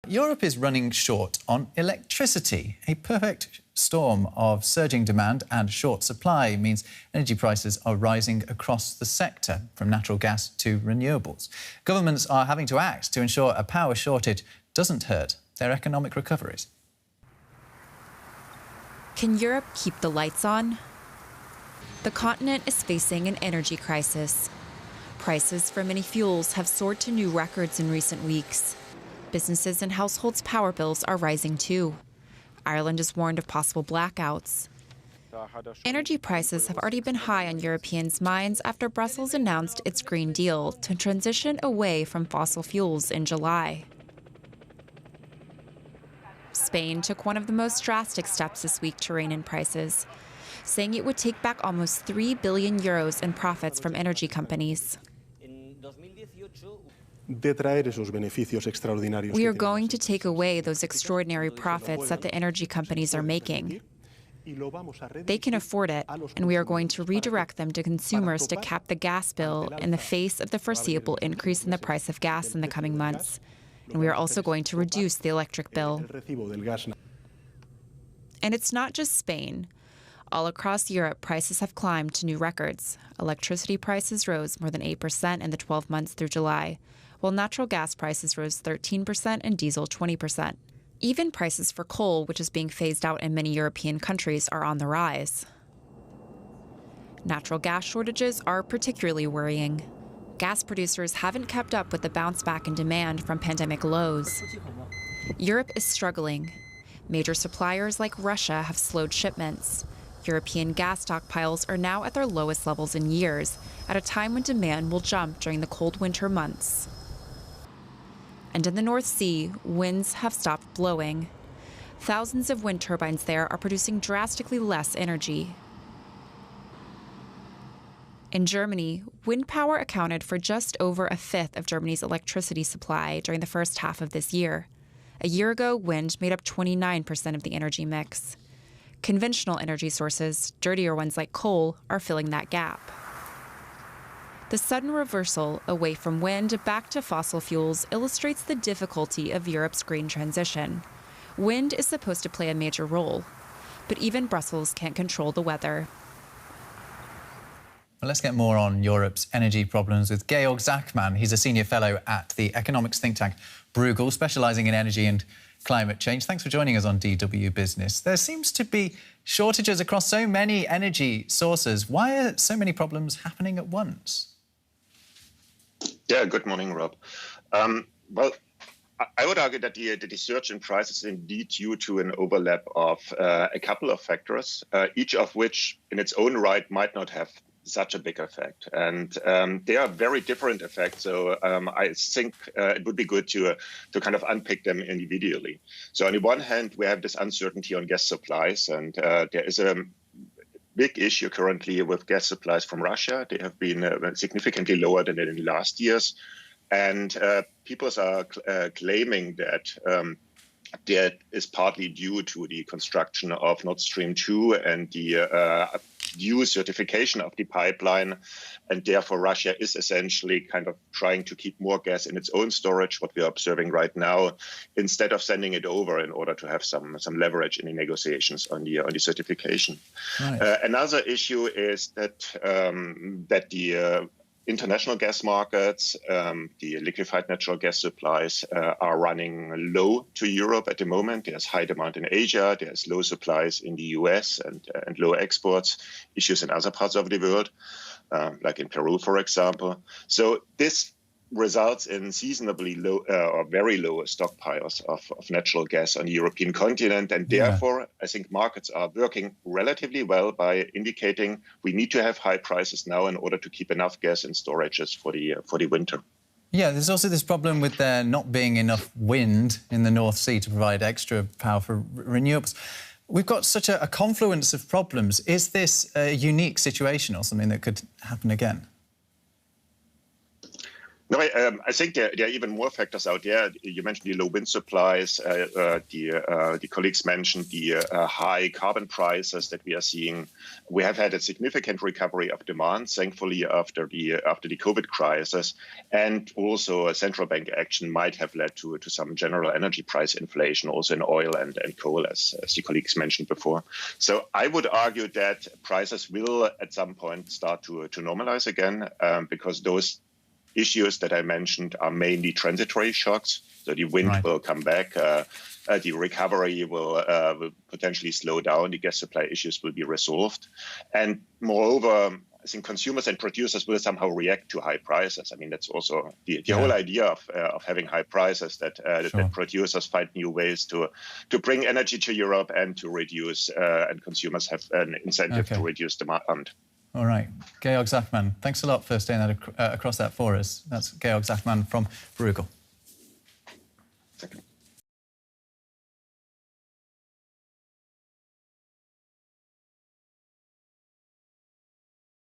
Europe is running short on electricity. A perfect storm of surging demand and short supply means energy prices are rising across the sector, from natural gas to renewables. Governments are having to act to ensure a power shortage doesn't hurt their economic recoveries. Can Europe keep the lights on? The continent is facing an energy crisis. Prices for many fuels have soared to new records in recent weeks. Businesses and households' power bills are rising too. Ireland is warned of possible blackouts. Energy prices have already been high on Europeans' minds after Brussels announced its Green Deal to transition away from fossil fuels in July. Spain took one of the most drastic steps this week to rein in prices, saying it would take back almost €3 billion in profits from energy companies. We are going to take away those extraordinary profits that the energy companies are making. They can afford it, and we are going to redirect them to consumers to cap the gas bill in the face of the foreseeable increase in the price of gas in the coming months. And we are also going to reduce the electric bill. And it's not just Spain. All across Europe, prices have climbed to new records. Electricity prices rose more than 8% in the 12 months through July, while natural gas prices rose 13% and diesel 20%. Even prices for coal, which is being phased out in many European countries, are on the rise. Natural gas shortages are particularly worrying. Gas producers haven't kept up with the bounce back in demand from pandemic lows. Europe is struggling. Major suppliers like Russia have slowed shipments. European gas stockpiles are now at their lowest levels in years, at a time when demand will jump during the cold winter months. And in the North Sea, winds have stopped blowing. Thousands of wind turbines there are producing drastically less energy. In Germany, wind power accounted for just over a fifth of Germany's electricity supply during the first half of this year. A year ago, wind made up 29% of the energy mix. Conventional energy sources, dirtier ones like coal, are filling that gap. The sudden reversal away from wind back to fossil fuels illustrates the difficulty of Europe's green transition. Wind is supposed to play a major role, but even Brussels can't control the weather. Well, let's get more on Europe's energy problems with Georg Zachman. He's a senior fellow at the economics think tank Bruegel, specialising in energy and climate change. Thanks for joining us on DW Business. There seems to be shortages across so many energy sources. Why are so many problems happening at once? Yeah, good morning, Rob. Well, I would argue that the surge in prices is indeed due to an overlap of a couple of factors, each of which in its own right might not have such a big effect. And they are very different effects. So I think it would be good to kind of unpick them individually. So on the one hand, we have this uncertainty on gas supplies, and there is a big issue currently with gas supplies from Russia. They have been significantly lower than in the last years. And people are claiming that that is partly due to the construction of Nord Stream 2 and the due certification of the pipeline. And therefore, Russia is essentially kind of trying to keep more gas in its own storage, what we are observing right now, instead of sending it over in order to have some leverage in the negotiations on the certification. Right. Another issue is that the international gas markets, the liquefied natural gas supplies are running low to Europe at the moment. There's high demand in Asia, there's low supplies in the US and low exports, issues in other parts of the world, like in Peru, for example. So this results in seasonably low or very low stockpiles of natural gas on the European continent. And therefore, I think markets are working relatively well by indicating we need to have high prices now in order to keep enough gas in storages for the winter. Yeah, there's also this problem with there not being enough wind in the North Sea to provide extra power for renewables. We've got such a confluence of problems. Is this a unique situation or something that could happen again? No, I think there are even more factors out there. You mentioned the low wind supplies. The colleagues mentioned the high carbon prices that we are seeing. We have had a significant recovery of demand, thankfully, after the COVID crisis, and also central bank action might have led to some general energy price inflation, also in oil and coal, as the colleagues mentioned before. So I would argue that prices will at some point start to normalize again, because those issues that I mentioned are mainly transitory shocks. So the wind will come back, the recovery will potentially slow down, the gas supply issues will be resolved. And moreover, I think consumers and producers will somehow react to high prices. I mean, that's also the whole idea of having high prices, that producers find new ways to bring energy to Europe and to reduce, and consumers have an incentive to reduce demand. All right. Georg Zachman, thanks a lot for staying across that for us. That's Georg Zachman from Bruegel.